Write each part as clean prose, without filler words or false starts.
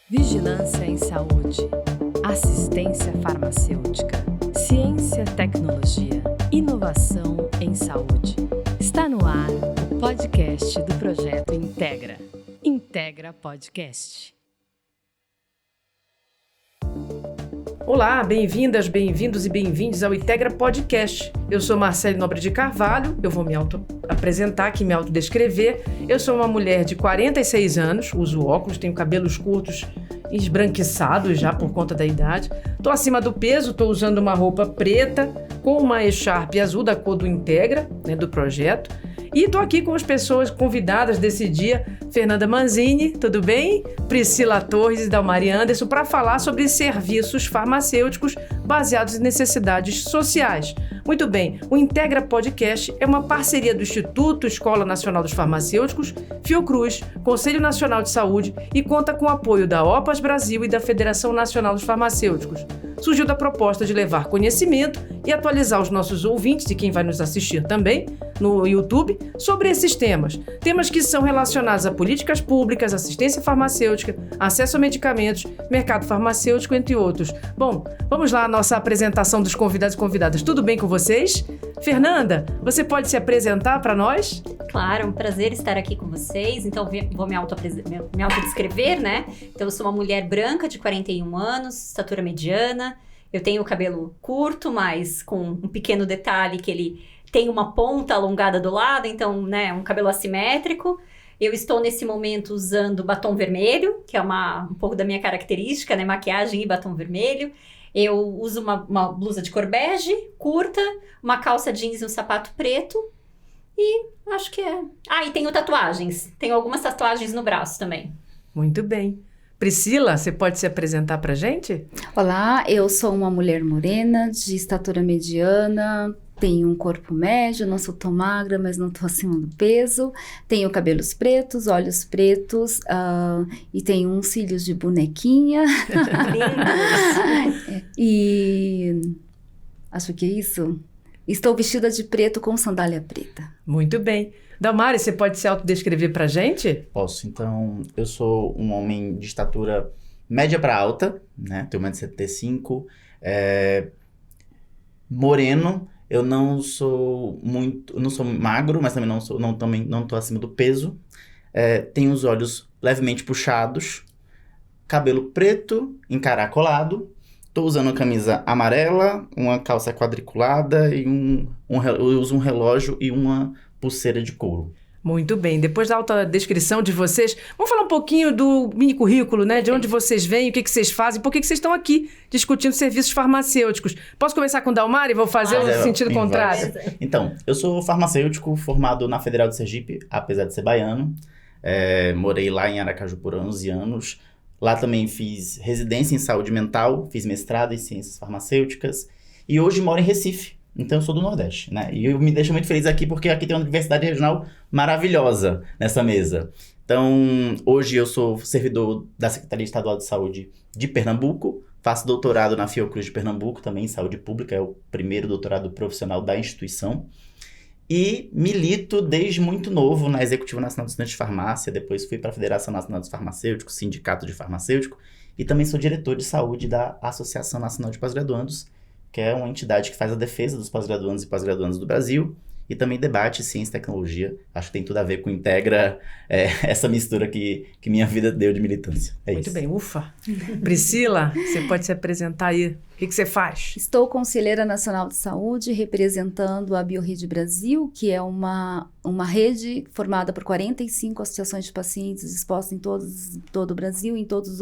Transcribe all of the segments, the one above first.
Vigilância em saúde, assistência farmacêutica, ciência, tecnologia, inovação em saúde. Está no ar o podcast do projeto Integra. Integra Podcast. Olá, bem-vindas, bem-vindos e bem-vindos ao Integra Podcast. Eu sou Marcele Nobre de Carvalho, eu vou me auto-apresentar aqui, me autodescrever. Eu sou uma mulher de 46 anos, uso óculos, tenho cabelos curtos e esbranquiçados já por conta da idade. Estou acima do peso, estou usando uma roupa preta com uma echarpe azul da cor do Integra, do projeto. E estou aqui com as pessoas convidadas desse dia, Fernanda Manzini, tudo bem? Priscila Torres e Dalmari Anderson, para falar sobre serviços farmacêuticos baseados em necessidades sociais. Muito bem, o Integra Podcast é uma parceria do Instituto Escola Nacional dos Farmacêuticos, Fiocruz, Conselho Nacional de Saúde e conta com o apoio da OPAS Brasil e da Federação Nacional dos Farmacêuticos. Surgiu da proposta de levar conhecimento e atualizar os nossos ouvintes e quem vai nos assistir também no YouTube sobre esses temas. Temas que são relacionados a políticas públicas, assistência farmacêutica, acesso a medicamentos, mercado farmacêutico, entre outros. Bom, vamos lá à nossa apresentação dos convidados e convidadas. Tudo bem com vocês? Fernanda, você pode se apresentar para nós? Claro, é um prazer estar aqui com vocês. Então, vou me autodescrever, né? Então, eu sou uma mulher branca de 41 anos, estatura mediana. Eu tenho o cabelo curto, mas com um pequeno detalhe que ele tem uma ponta alongada do lado, então, né, um cabelo assimétrico. Eu estou, nesse momento, usando batom vermelho, que é um pouco da minha característica, né? Maquiagem e batom vermelho. Eu uso uma blusa de cor bege, curta, uma calça jeans e um sapato preto. E acho que é... e tenho tatuagens. Tenho algumas tatuagens no braço também. Muito bem. Priscila, você pode se apresentar pra gente? Olá, eu sou uma mulher morena, de estatura mediana, tenho um corpo médio, não sou tão magra, mas não estou acima do peso. Tenho cabelos pretos, olhos pretos e tenho uns cílios de bonequinha. E acho que é isso. Estou vestida de preto com sandália preta. Muito bem. Dalmari, você pode se autodescrever pra gente? Posso. Então, eu sou um homem de estatura média para alta, né? Tenho 1,75 m, moreno. Eu não sou magro, mas também não tô acima do peso. Tenho os olhos levemente puxados, cabelo preto, encaracolado. Tô usando uma camisa amarela, uma calça quadriculada e eu uso um relógio e uma pulseira de couro. Muito bem. Depois da autodescrição de vocês, vamos falar um pouquinho do mini currículo, né? De onde vocês vêm, o que vocês fazem, por que vocês estão aqui discutindo serviços farmacêuticos. Posso começar com o Dalmari? Vou fazer o sentido contrário. Então, eu sou farmacêutico formado na Federal de Sergipe, apesar de ser baiano. Morei lá em Aracaju por 11 anos. Lá também fiz residência em saúde mental, fiz mestrado em ciências farmacêuticas e hoje moro em Recife, então eu sou do Nordeste, né? E eu me deixo muito feliz aqui porque aqui tem uma diversidade regional maravilhosa nessa mesa. Então, hoje eu sou servidor da Secretaria Estadual de Saúde de Pernambuco, faço doutorado na Fiocruz de Pernambuco, também em saúde pública, é o primeiro doutorado profissional da instituição. E milito desde muito novo na Executiva Nacional dos Estudantes de Farmácia, depois fui para a Federação Nacional dos Farmacêuticos, Sindicato de Farmacêutico, e também sou diretor de saúde da Associação Nacional de Pós-Graduandos, que é uma entidade que faz a defesa dos pós-graduandos e pós-graduandas do Brasil, e também debate ciência e tecnologia. Acho que tem tudo a ver com Integra, essa mistura que minha vida deu de militância. Muito bem, ufa. Priscila, você pode se apresentar aí. O que você faz? Estou conselheira nacional de saúde, representando a BioRede Brasil, que é uma rede formada por 45 associações de pacientes expostas em todo o Brasil, em todas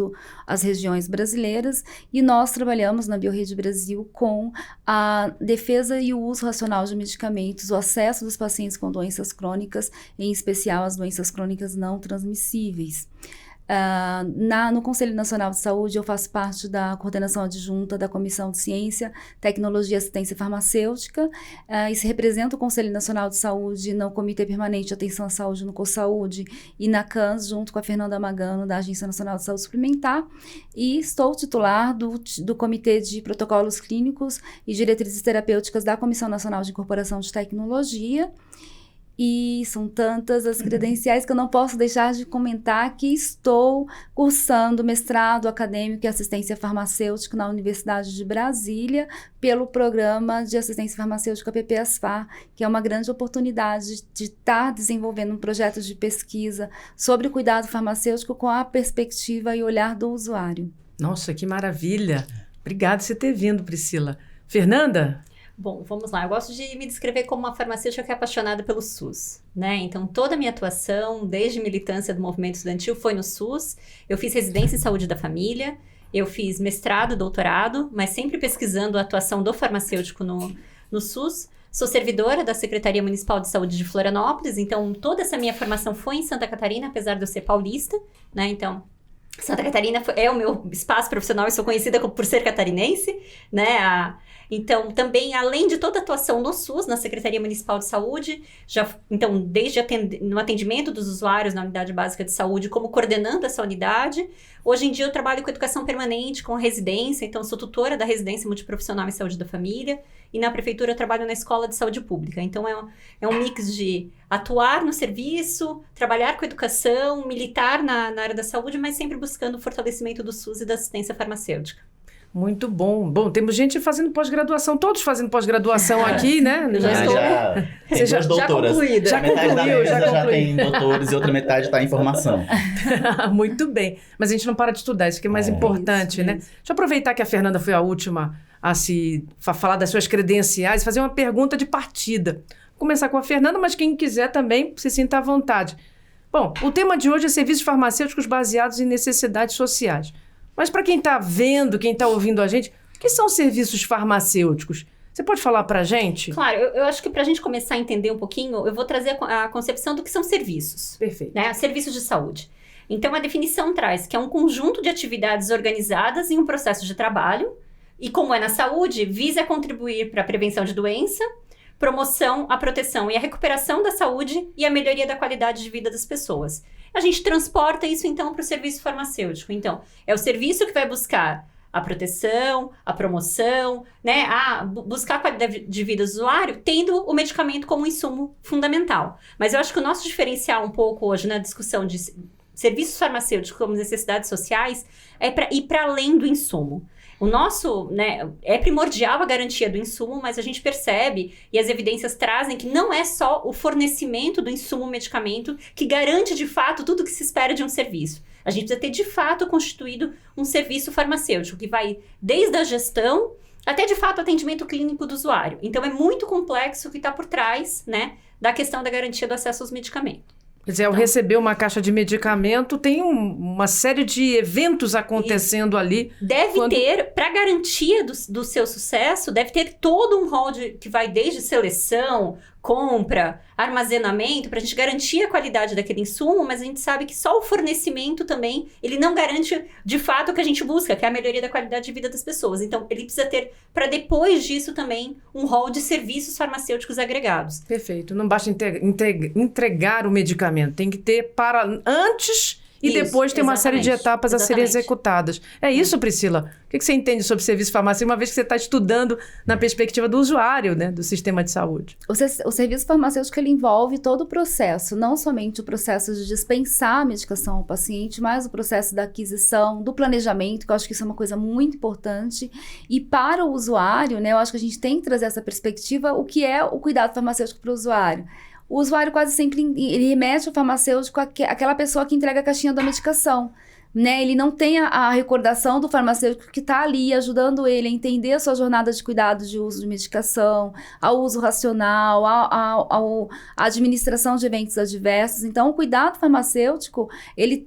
as regiões brasileiras. E nós trabalhamos na BioRede Brasil com a defesa e o uso racional de medicamentos, o acesso dos pacientes com doenças crônicas, em especial as doenças crônicas não transmissíveis. No Conselho Nacional de Saúde, eu faço parte da coordenação adjunta da Comissão de Ciência, Tecnologia e Assistência Farmacêutica, e se representa o Conselho Nacional de Saúde no Comitê Permanente de Atenção à Saúde, no COSAúde, e na CANS, junto com a Fernanda Magano, da Agência Nacional de Saúde Suplementar, e estou titular do Comitê de Protocolos Clínicos e Diretrizes Terapêuticas da Comissão Nacional de Incorporação de Tecnologia. E são tantas as credenciais que eu não posso deixar de comentar que estou cursando mestrado acadêmico em assistência farmacêutica na Universidade de Brasília, pelo programa de assistência farmacêutica PPASFAR, que é uma grande oportunidade de estar desenvolvendo um projeto de pesquisa sobre o cuidado farmacêutico com a perspectiva e olhar do usuário. Nossa, que maravilha! Obrigada por você ter vindo, Priscila. Fernanda? Bom, vamos lá. Eu gosto de me descrever como uma farmacêutica que é apaixonada pelo SUS, né? Então, toda a minha atuação, desde militância do movimento estudantil, foi no SUS. Eu fiz residência em saúde da família, eu fiz mestrado, doutorado, mas sempre pesquisando a atuação do farmacêutico no SUS. Sou servidora da Secretaria Municipal de Saúde de Florianópolis, então toda essa minha formação foi em Santa Catarina, apesar de eu ser paulista, né? Então, Santa Catarina é o meu espaço profissional e sou conhecida por ser catarinense, né? Então, também, além de toda a atuação no SUS, na Secretaria Municipal de Saúde, então, desde no atendimento dos usuários na unidade básica de saúde, como coordenando essa unidade, hoje em dia eu trabalho com educação permanente, com residência, então sou tutora da residência multiprofissional em saúde da família, e na prefeitura eu trabalho na escola de saúde pública. Então, é um mix de atuar no serviço, trabalhar com educação, militar na área da saúde, mas sempre buscando o fortalecimento do SUS e da assistência farmacêutica. Muito bom. Bom, temos gente fazendo pós-graduação, todos fazendo pós-graduação aqui, né? Eu já estou. Tem duas doutoras. concluída. Já Metade da concluiu, mesa já já concluiu. tem doutores e outra metade está em formação. Muito bem. Mas a gente não para de estudar, isso que é mais importante, isso, né? isso. Deixa eu aproveitar que a Fernanda foi a última a falar das suas credenciais e fazer uma pergunta de partida. Vou começar com a Fernanda, mas quem quiser também se sinta à vontade. Bom, o tema de hoje é serviços farmacêuticos baseados em necessidades sociais. Mas para quem está vendo, quem está ouvindo a gente, o que são serviços farmacêuticos? Você pode falar para a gente? Claro, eu acho que para a gente começar a entender um pouquinho, eu vou trazer a concepção do que são serviços. Perfeito. Né? Serviços de saúde. Então, a definição traz que é um conjunto de atividades organizadas em um processo de trabalho e, como é na saúde, visa contribuir para a prevenção de doença, promoção, a proteção e a recuperação da saúde e a melhoria da qualidade de vida das pessoas. A gente transporta isso, então, para o serviço farmacêutico. Então, é o serviço que vai buscar a proteção, a promoção, né? Buscar a qualidade de vida do usuário, tendo o medicamento como insumo fundamental. Mas eu acho que o nosso diferencial um pouco hoje na discussão de serviços farmacêuticos como necessidades sociais é para ir para além do insumo. O nosso, né, é primordial a garantia do insumo, mas a gente percebe, e as evidências trazem, que não é só o fornecimento do insumo medicamento que garante, de fato, tudo que se espera de um serviço. A gente precisa ter, de fato, constituído um serviço farmacêutico, que vai desde a gestão até, de fato, o atendimento clínico do usuário. Então, é muito complexo o que está por trás, né, da questão da garantia do acesso aos medicamentos. Quer dizer, ao receber uma caixa de medicamento, tem uma série de eventos acontecendo ali. Deve ter, para garantia do seu sucesso, deve ter todo um rol que vai desde seleção, compra, armazenamento, para a gente garantir a qualidade daquele insumo, mas a gente sabe que só o fornecimento também, ele não garante de fato o que a gente busca, que é a melhoria da qualidade de vida das pessoas. Então, ele precisa ter, para depois disso também, um rol de serviços farmacêuticos agregados. Perfeito. Não basta entregar o medicamento, tem que ter para antes e Isso, depois tem uma série de etapas a serem exatamente. executadas. É isso, Priscila? O que você entende sobre serviço farmacêutico, uma vez que você está estudando na perspectiva do usuário, né, do sistema de saúde? O serviço farmacêutico, ele envolve todo o processo, não somente o processo de dispensar a medicação ao paciente, mas o processo da aquisição, do planejamento, que eu acho que isso é uma coisa muito importante. E para o usuário, né, eu acho que a gente tem que trazer essa perspectiva, o que é o cuidado farmacêutico para o usuário. O usuário quase sempre ele remete ao farmacêutico àquela pessoa que entrega a caixinha da medicação. Né? Ele não tem a recordação do farmacêutico que está ali ajudando ele a entender a sua jornada de cuidado de uso de medicação, ao uso racional, à administração de eventos adversos. Então, o cuidado farmacêutico,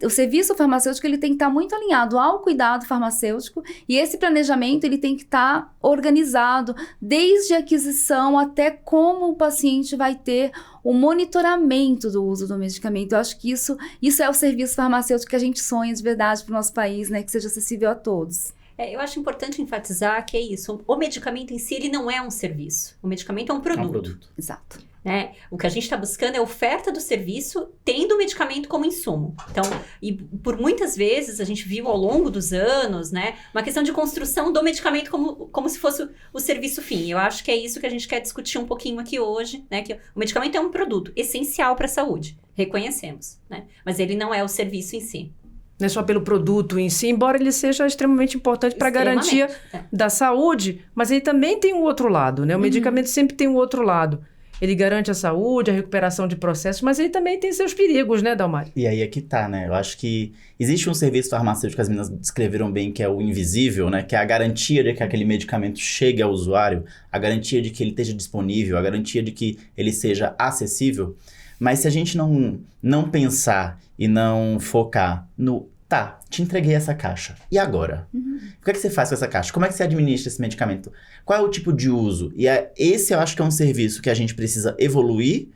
o serviço farmacêutico, ele tem que estar muito alinhado ao cuidado farmacêutico, e esse planejamento ele tem que estar organizado desde a aquisição até como o paciente vai ter o monitoramento do uso do medicamento. Eu acho que isso é o serviço farmacêutico que a gente sonha de verdade para o nosso país, né? Que seja acessível a todos. Eu acho importante enfatizar que é isso. O medicamento em si, ele não é um serviço. O medicamento é um produto. Exato. né? O que a gente está buscando é a oferta do serviço tendo o medicamento como insumo. Então, e por muitas vezes a gente viu ao longo dos anos, né, uma questão de construção do medicamento como se fosse o serviço fim. Eu acho que é isso que a gente quer discutir um pouquinho aqui hoje, né, que o medicamento é um produto essencial para a saúde, reconhecemos, né, mas ele não é o serviço em si. Não é só pelo produto em si, embora ele seja extremamente importante para a garantia da saúde, mas ele também tem um outro lado, né? O medicamento sempre tem um outro lado. Ele garante a saúde, a recuperação de processos, mas ele também tem seus perigos, né, Dalmari? E aí é que tá, né? Eu acho que existe um serviço farmacêutico que as meninas descreveram bem, que é o invisível, né? Que é a garantia de que aquele medicamento chegue ao usuário, a garantia de que ele esteja disponível, a garantia de que ele seja acessível. Mas se a gente não pensar e não focar no... Tá, te entreguei essa caixa. E agora? O que é que você faz com essa caixa? Como é que você administra esse medicamento? Qual é o tipo de uso? E esse eu acho que é um serviço que a gente precisa evoluir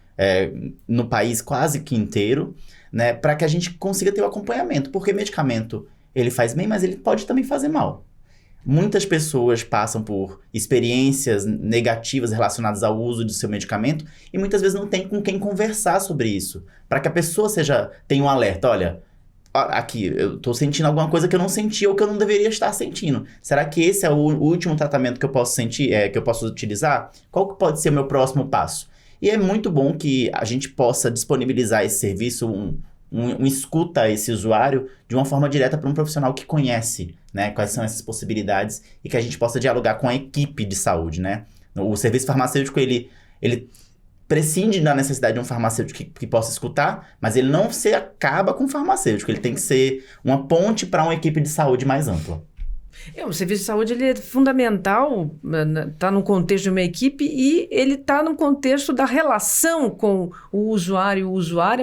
no país quase que inteiro, né? Para que a gente consiga ter o acompanhamento. Porque medicamento, ele faz bem, mas ele pode também fazer mal. Muitas pessoas passam por experiências negativas relacionadas ao uso do seu medicamento e muitas vezes não tem com quem conversar sobre isso. Para que a pessoa tenha um alerta, olha, aqui, eu tô sentindo alguma coisa que eu não senti ou que eu não deveria estar sentindo. Será que esse é o último tratamento que eu posso sentir, que eu posso utilizar? Qual que pode ser o meu próximo passo? E é muito bom que a gente possa disponibilizar esse serviço, um escuta a esse usuário de uma forma direta para um profissional que conhece, né, quais são essas possibilidades e que a gente possa dialogar com a equipe de saúde, né? O serviço farmacêutico, ele prescinde da necessidade de um farmacêutico que possa escutar, mas ele não se acaba com o farmacêutico, ele tem que ser uma ponte para uma equipe de saúde mais ampla. O serviço de saúde ele é fundamental, está no contexto de uma equipe e ele está no contexto da relação com o usuário,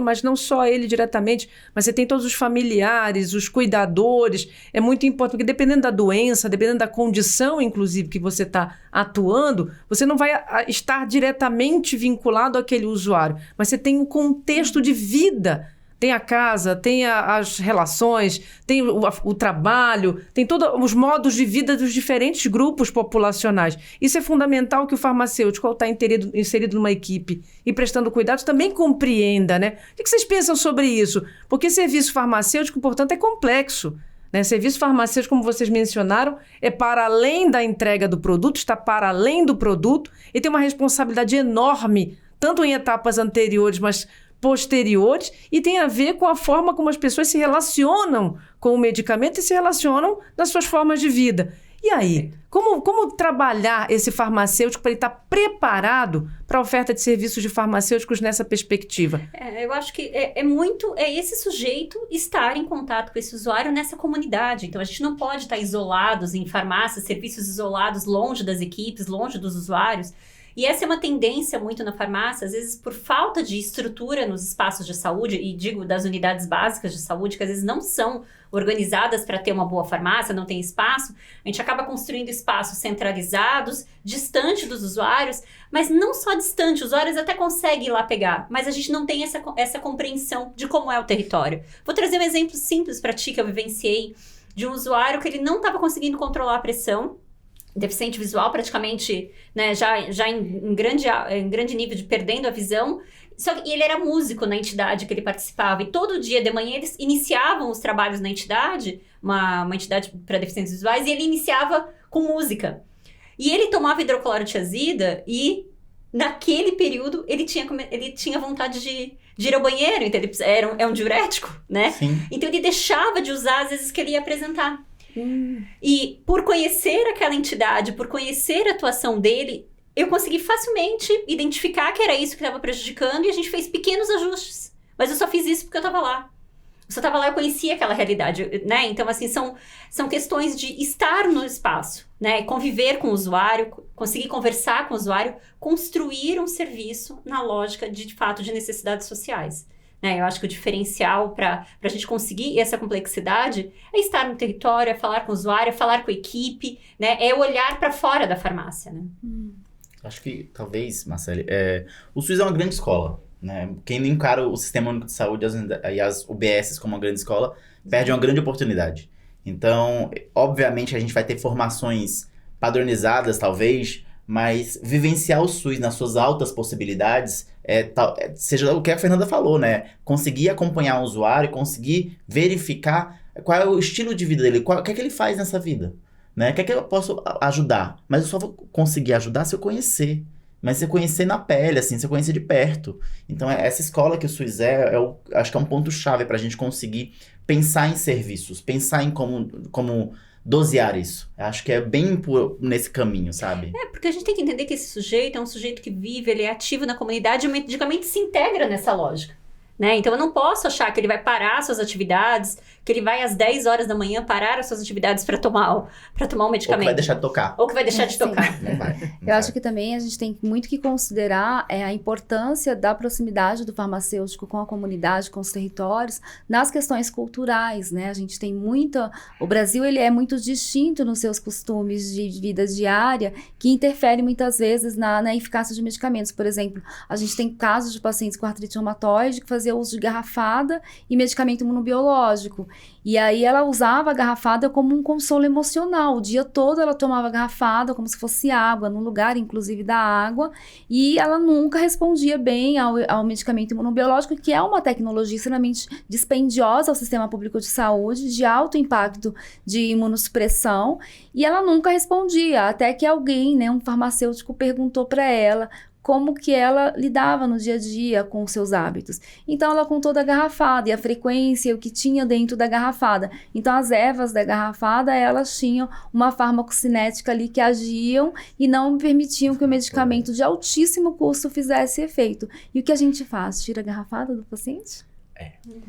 mas não só ele diretamente, mas você tem todos os familiares, os cuidadores, é muito importante, porque dependendo da doença, dependendo da condição, inclusive, que você está atuando, você não vai estar diretamente vinculado àquele usuário, mas você tem um contexto de vida. Tem a casa, tem as relações, tem o trabalho, tem todos os modos de vida dos diferentes grupos populacionais. Isso é fundamental que o farmacêutico, ao estar inserido numa equipe e prestando cuidados, também compreenda, né? O que vocês pensam sobre isso? Porque serviço farmacêutico, portanto, é complexo, né? Serviço farmacêutico, como vocês mencionaram, é para além da entrega do produto, está para além do produto e tem uma responsabilidade enorme, tanto em etapas anteriores, mas posteriores, e tem a ver com a forma como as pessoas se relacionam com o medicamento e se relacionam nas suas formas de vida. E aí, como trabalhar esse farmacêutico para ele estar preparado para a oferta de serviços de farmacêuticos nessa perspectiva? Eu acho que é esse sujeito estar em contato com esse usuário nessa comunidade. Então, a gente não pode estar isolados em farmácias, serviços isolados, longe das equipes, longe dos usuários. E essa é uma tendência muito na farmácia, às vezes por falta de estrutura nos espaços de saúde, e digo das unidades básicas de saúde, que às vezes não são organizadas para ter uma boa farmácia, não tem espaço, a gente acaba construindo espaços centralizados, distante dos usuários, mas não só distante, os usuários até conseguem ir lá pegar, mas a gente não tem essa compreensão de como é o território. Vou trazer um exemplo simples para ti que eu vivenciei, de um usuário que ele não estava conseguindo controlar a pressão, deficiente visual, praticamente, né, já em grande nível de perdendo a visão. Só que ele era músico na entidade que ele participava, e todo dia de manhã eles iniciavam os trabalhos na entidade, uma entidade para deficientes visuais, e ele iniciava com música. E ele tomava hidroclorotiazida e, naquele período, ele tinha vontade de ir ao banheiro, então é um diurético, né? Sim. Então ele deixava de usar às vezes que ele ia apresentar. E por conhecer aquela entidade, por conhecer a atuação dele, eu consegui facilmente identificar que era isso que estava prejudicando e a gente fez pequenos ajustes. Mas eu só fiz isso porque eu estava lá. Eu só estava lá, eu conhecia aquela realidade, né? Então, assim, são questões de estar no espaço, né? Conviver com o usuário, conseguir conversar com o usuário, construir um serviço na lógica de fato, de necessidades sociais. Eu acho que o diferencial para a gente conseguir essa complexidade é estar no território, é falar com o usuário, é falar com a equipe, né? É olhar para fora da farmácia, né? Acho que talvez, Marcele, o SUS é uma grande escola, né? Quem não encara o Sistema Único de Saúde e as UBSs como uma grande escola, perde uma grande oportunidade. Então, obviamente, a gente vai ter formações padronizadas, talvez, mas vivenciar o SUS nas suas altas possibilidades, seja o que a Fernanda falou, né? Conseguir acompanhar o usuário, conseguir verificar qual é o estilo de vida dele, o que é que ele faz nessa vida, né? O que é que eu posso ajudar? Mas eu só vou conseguir ajudar se eu conhecer. Mas se eu conhecer na pele, assim, se eu conhecer de perto. Então, essa escola que o SUS acho que é um ponto-chave para a gente conseguir pensar em serviços, pensar em como dosear isso. Acho que é bem nesse caminho, sabe? Porque a gente tem que entender que esse sujeito é um sujeito que vive, ele é ativo na comunidade e medicamente se integra nessa lógica, né? Então eu não posso achar que ele vai parar suas atividades, que ele vai às 10 horas da manhã parar as suas atividades para tomar um medicamento. Ou que vai deixar de tocar. Ou que vai deixar de tocar. Não vai. Eu acho que também a gente tem muito que considerar a importância da proximidade do farmacêutico com a comunidade, com os territórios, nas questões culturais, né? A gente tem o Brasil, ele é muito distinto nos seus costumes de vida diária, que interfere muitas vezes na eficácia de medicamentos. Por exemplo, a gente tem casos de pacientes com artrite reumatoide que faziam uso de garrafada e medicamento imunobiológico. E aí ela usava a garrafada como um consolo emocional. O dia todo ela tomava garrafada como se fosse água, no lugar inclusive da água, e ela nunca respondia bem ao medicamento imunobiológico, que é uma tecnologia extremamente dispendiosa ao sistema público de saúde, de alto impacto de imunossupressão, e ela nunca respondia, até que alguém, né, um farmacêutico, perguntou para ela como que ela lidava no dia a dia com os seus hábitos. Então, ela contou da garrafada e a frequência, o que tinha dentro da garrafada. Então, as ervas da garrafada, elas tinham uma farmacocinética ali que agiam e não permitiam que o medicamento de altíssimo custo fizesse efeito. E o que a gente faz? Tira a garrafada do paciente?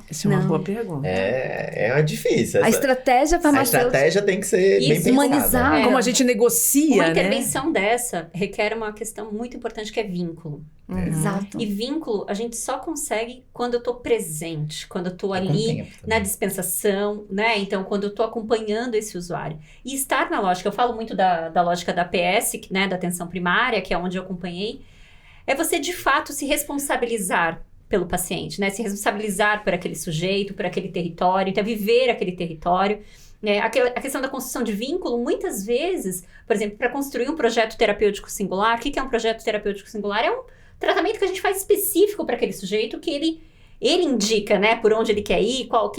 Essa é uma boa pergunta. É difícil. A estratégia farmacêutica... A estratégia tem que ser bem pensada. Humanizada. Como a gente negocia, Uma né? intervenção dessa requer uma questão muito importante, que é vínculo. Exato. E vínculo a gente só consegue quando eu tô presente, quando eu tô ali na dispensação, né? Então, quando eu tô acompanhando esse usuário. E estar na lógica, eu falo muito da lógica da APS, né? Da atenção primária, que é onde eu acompanhei, é você de fato se responsabilizar pelo paciente, né? Se responsabilizar por aquele sujeito, por aquele território, então viver aquele território. A questão da construção de vínculo, muitas vezes, por exemplo, para construir um projeto terapêutico singular, o que é um projeto terapêutico singular? É um tratamento que a gente faz específico para aquele sujeito, que ele indica, né, por onde ele quer ir, qual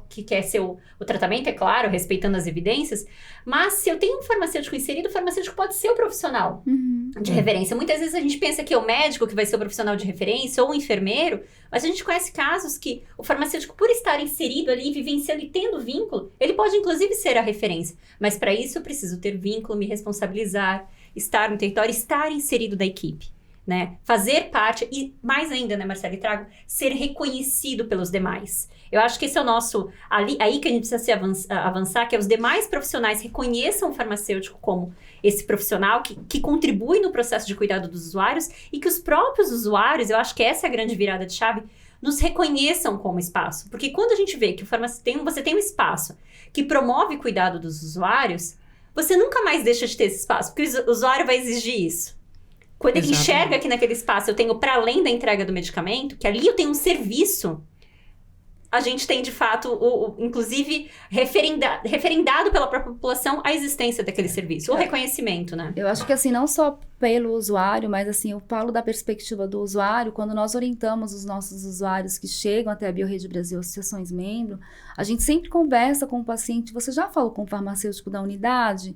que quer ser o tratamento, é claro, respeitando as evidências, mas se eu tenho um farmacêutico inserido, o farmacêutico pode ser o profissional de referência. Muitas vezes a gente pensa que é o médico que vai ser o profissional de referência ou o enfermeiro, mas a gente conhece casos que o farmacêutico, por estar inserido ali, vivenciando e tendo vínculo, ele pode inclusive ser a referência, mas para isso eu preciso ter vínculo, me responsabilizar, estar no território, estar inserido da equipe. Né? Fazer parte, e mais ainda, né, Marcela, trago, ser reconhecido pelos demais. Eu acho que esse é o nosso, aí que a gente precisa se avançar, que é os demais profissionais reconheçam o farmacêutico como esse profissional que contribui no processo de cuidado dos usuários, e que os próprios usuários, eu acho que essa é a grande virada de chave, nos reconheçam como espaço. Porque quando a gente vê que você tem um espaço que promove cuidado dos usuários, você nunca mais deixa de ter esse espaço, porque o usuário vai exigir isso. Quando ele enxerga que naquele espaço eu tenho, para além da entrega do medicamento, que ali eu tenho um serviço, a gente tem, de fato, inclusive, referendado pela própria população a existência daquele serviço, o reconhecimento, né? Eu acho que, assim, não só pelo usuário, mas, assim, eu falo da perspectiva do usuário, quando nós orientamos os nossos usuários que chegam até a BioRede Brasil, associações membro, a gente sempre conversa com o paciente. Você já falou com o farmacêutico da unidade?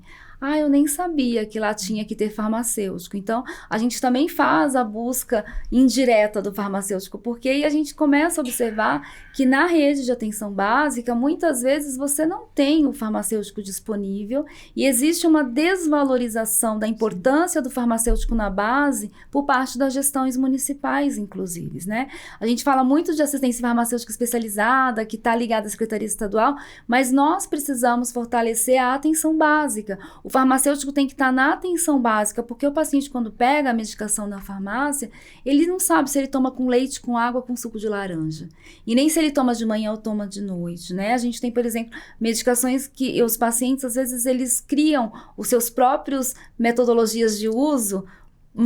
Eu nem sabia que lá tinha que ter farmacêutico. Então, a gente também faz a busca indireta do farmacêutico, porque aí a gente começa a observar que na rede de atenção básica, muitas vezes você não tem o farmacêutico disponível e existe uma desvalorização da importância do farmacêutico na base por parte das gestões municipais, inclusive, né? A gente fala muito de assistência farmacêutica especializada, que está ligada à Secretaria Estadual, mas nós precisamos fortalecer a atenção básica. O farmacêutico tem que estar na atenção básica, porque o paciente, quando pega a medicação na farmácia, ele não sabe se ele toma com leite, com água, com suco de laranja. E nem se ele toma de manhã ou toma de noite, né? A gente tem, por exemplo, medicações que os pacientes, às vezes, eles criam os seus próprios metodologias de uso.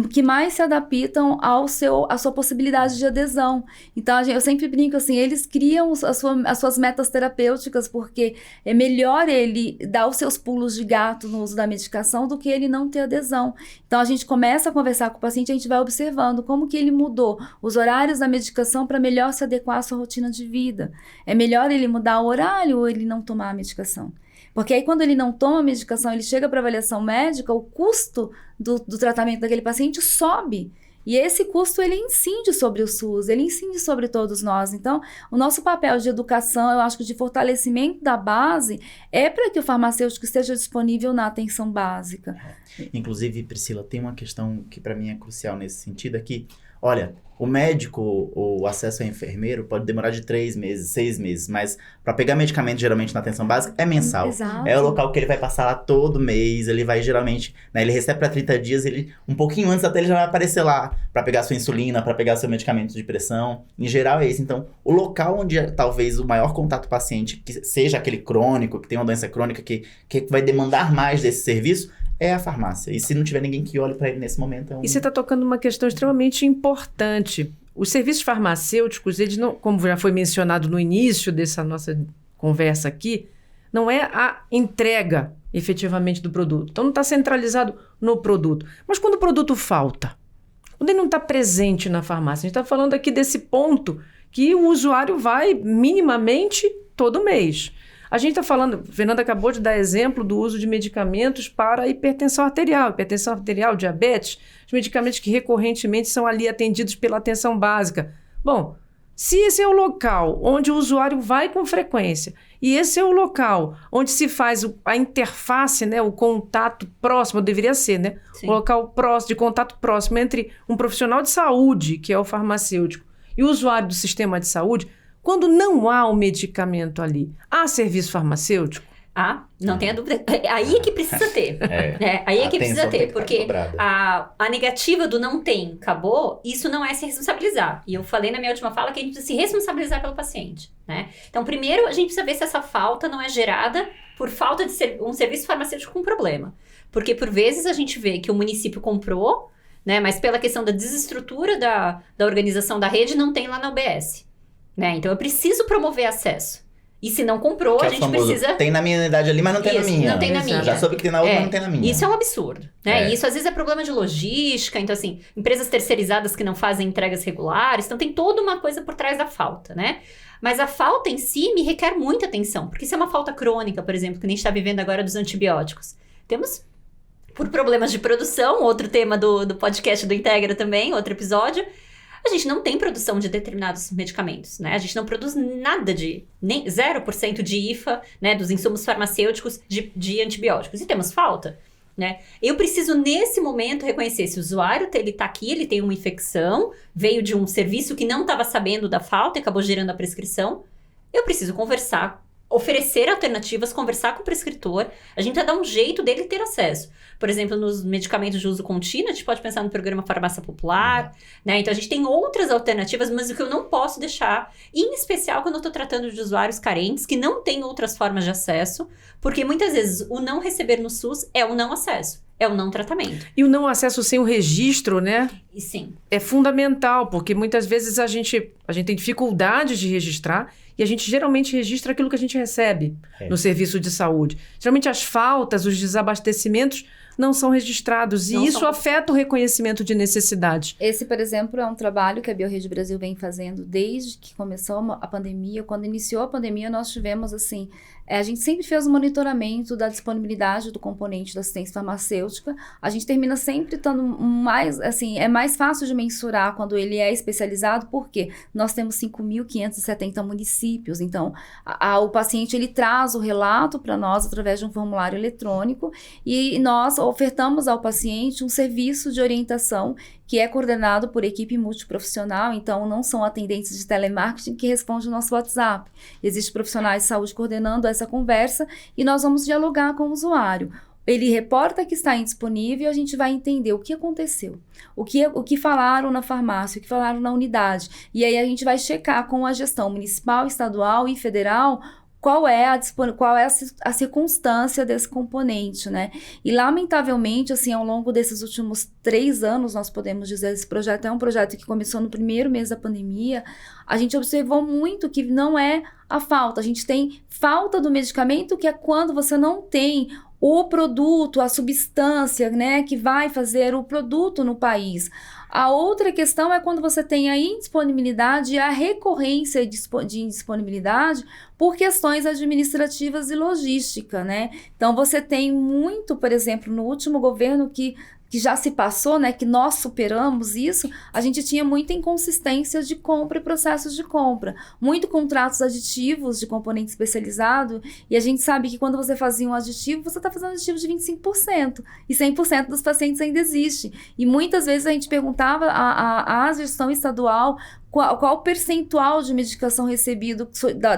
que mais se adaptam à sua possibilidade de adesão. Então, eu sempre brinco assim, eles criam as suas metas terapêuticas, porque é melhor ele dar os seus pulos de gato no uso da medicação do que ele não ter adesão. Então, a gente começa a conversar com o paciente, a gente vai observando como que ele mudou os horários da medicação para melhor se adequar à sua rotina de vida. É melhor ele mudar o horário ou ele não tomar a medicação? Porque aí, quando ele não toma a medicação, ele chega para avaliação médica, o custo do tratamento daquele paciente sobe. E esse custo, ele incide sobre o SUS, ele incide sobre todos nós. Então, o nosso papel de educação, eu acho que de fortalecimento da base, é para que o farmacêutico esteja disponível na atenção básica. Inclusive, Priscila, tem uma questão que para mim é crucial nesse sentido aqui. Olha, o médico, o acesso ao enfermeiro pode demorar de 3 meses, 6 meses, mas para pegar medicamento, geralmente na atenção básica, é mensal. Exato. É o local que ele vai passar lá todo mês, ele vai geralmente, né, ele recebe para 30 dias, ele um pouquinho antes até ele já vai aparecer lá para pegar sua insulina, para pegar seu medicamento de pressão. Em geral é isso. Então, o local onde talvez o maior contato paciente, que seja aquele crônico, que tem uma doença crônica, que vai demandar mais desse serviço, é a farmácia. E se não tiver ninguém que olhe para ele nesse momento... E você está tocando uma questão extremamente importante. Os serviços farmacêuticos, eles não, como já foi mencionado no início dessa nossa conversa aqui, não é a entrega efetivamente do produto. Então, não está centralizado no produto. Mas quando o produto falta, quando ele não está presente na farmácia, a gente está falando aqui desse ponto que o usuário vai minimamente todo mês. A gente está falando, o Fernando acabou de dar exemplo do uso de medicamentos para hipertensão arterial, diabetes, os medicamentos que recorrentemente são ali atendidos pela atenção básica. Bom, se esse é o local onde o usuário vai com frequência e esse é o local onde se faz a interface, né, o contato próximo, deveria ser, né? Sim. O local próximo, de contato próximo entre um profissional de saúde, que é o farmacêutico, e o usuário do sistema de saúde, quando não há o medicamento ali, há serviço farmacêutico? Não tenha dúvida. Aí é que precisa ter. Aí é que precisa ter, porque a negativa do não tem, acabou, isso não é se responsabilizar. E eu falei na minha última fala que a gente precisa se responsabilizar pelo paciente, né? Então, primeiro, a gente precisa ver se essa falta não é gerada por falta de um serviço farmacêutico com problema. Porque, por vezes, a gente vê que o município comprou, né? Mas pela questão da desestrutura da organização da rede, não tem lá na UBS. Né? Então, eu preciso promover acesso. E se não comprou, que a gente precisa... Tem na minha unidade ali, mas não tem na minha. Não tem na minha. Já soube que tem na outra, mas não tem na minha. Isso é um absurdo. Né? E isso, às vezes, é problema de logística. Então, assim, empresas terceirizadas que não fazem entregas regulares. Então, tem toda uma coisa por trás da falta, né? Mas a falta em si me requer muita atenção. Porque se é uma falta crônica, por exemplo, que a gente está vivendo agora dos antibióticos. Temos, por problemas de produção, outro tema do podcast do Integra também, outro episódio... A gente não tem produção de determinados medicamentos, né? A gente não produz nada nem 0% de IFA, né? Dos insumos farmacêuticos de antibióticos. E temos falta, né? Eu preciso, nesse momento, reconhecer se o usuário, ele tá aqui, ele tem uma infecção, veio de um serviço que não estava sabendo da falta e acabou gerando a prescrição. Eu preciso conversar, oferecer alternativas, conversar com o prescritor. A gente vai dar um jeito dele ter acesso. Por exemplo, nos medicamentos de uso contínuo, a gente pode pensar no programa Farmácia Popular, né? Então, a gente tem outras alternativas, mas o que eu não posso deixar, em especial quando eu estou tratando de usuários carentes, que não têm outras formas de acesso, porque muitas vezes o não receber no SUS é o não acesso. É o não tratamento. E o não acesso sem o registro, né? Sim. É fundamental, porque muitas vezes a gente tem dificuldade de registrar e a gente geralmente registra aquilo que a gente recebe no serviço de saúde. Geralmente as faltas, os desabastecimentos não são registrados e isso afeta o reconhecimento de necessidades. Esse, por exemplo, é um trabalho que a Biorrede Brasil vem fazendo desde que começou a pandemia. Quando iniciou a pandemia, nós tivemos, assim, a gente sempre fez um monitoramento da disponibilidade do componente da assistência farmacêutica. A gente termina sempre estando mais, assim, é mais fácil de mensurar quando ele é especializado, porque nós temos 5.570 municípios. Então, o paciente, ele traz o relato para nós através de um formulário eletrônico e nós ofertamos ao paciente um serviço de orientação que é coordenado por equipe multiprofissional, então não são atendentes de telemarketing que respondem o nosso WhatsApp. Existem profissionais de saúde coordenando essa conversa e nós vamos dialogar com o usuário. Ele reporta que está indisponível e a gente vai entender o que aconteceu, o que falaram na farmácia, o que falaram na unidade. E aí a gente vai checar com a gestão municipal, estadual e federal qual é a circunstância desse componente, né? E, lamentavelmente, assim, ao longo desses últimos 3 anos, nós podemos dizer, esse projeto é um projeto que começou no primeiro mês da pandemia, a gente observou muito que não é a falta, a gente tem falta do medicamento, que é quando você não tem o produto, a substância, né, que vai fazer o produto no país. A outra questão é quando você tem a indisponibilidade e a recorrência de indisponibilidade por questões administrativas e logística, né? Então, você tem muito, por exemplo, no último governo que já se passou, né, que nós superamos isso, a gente tinha muita inconsistência de compra e processos de compra, muito contratos aditivos de componente especializado, e a gente sabe que quando você fazia um aditivo, você está fazendo aditivo de 25%, e 100% dos pacientes ainda existe. E muitas vezes a gente perguntava à gestão estadual qual o percentual de medicação recebido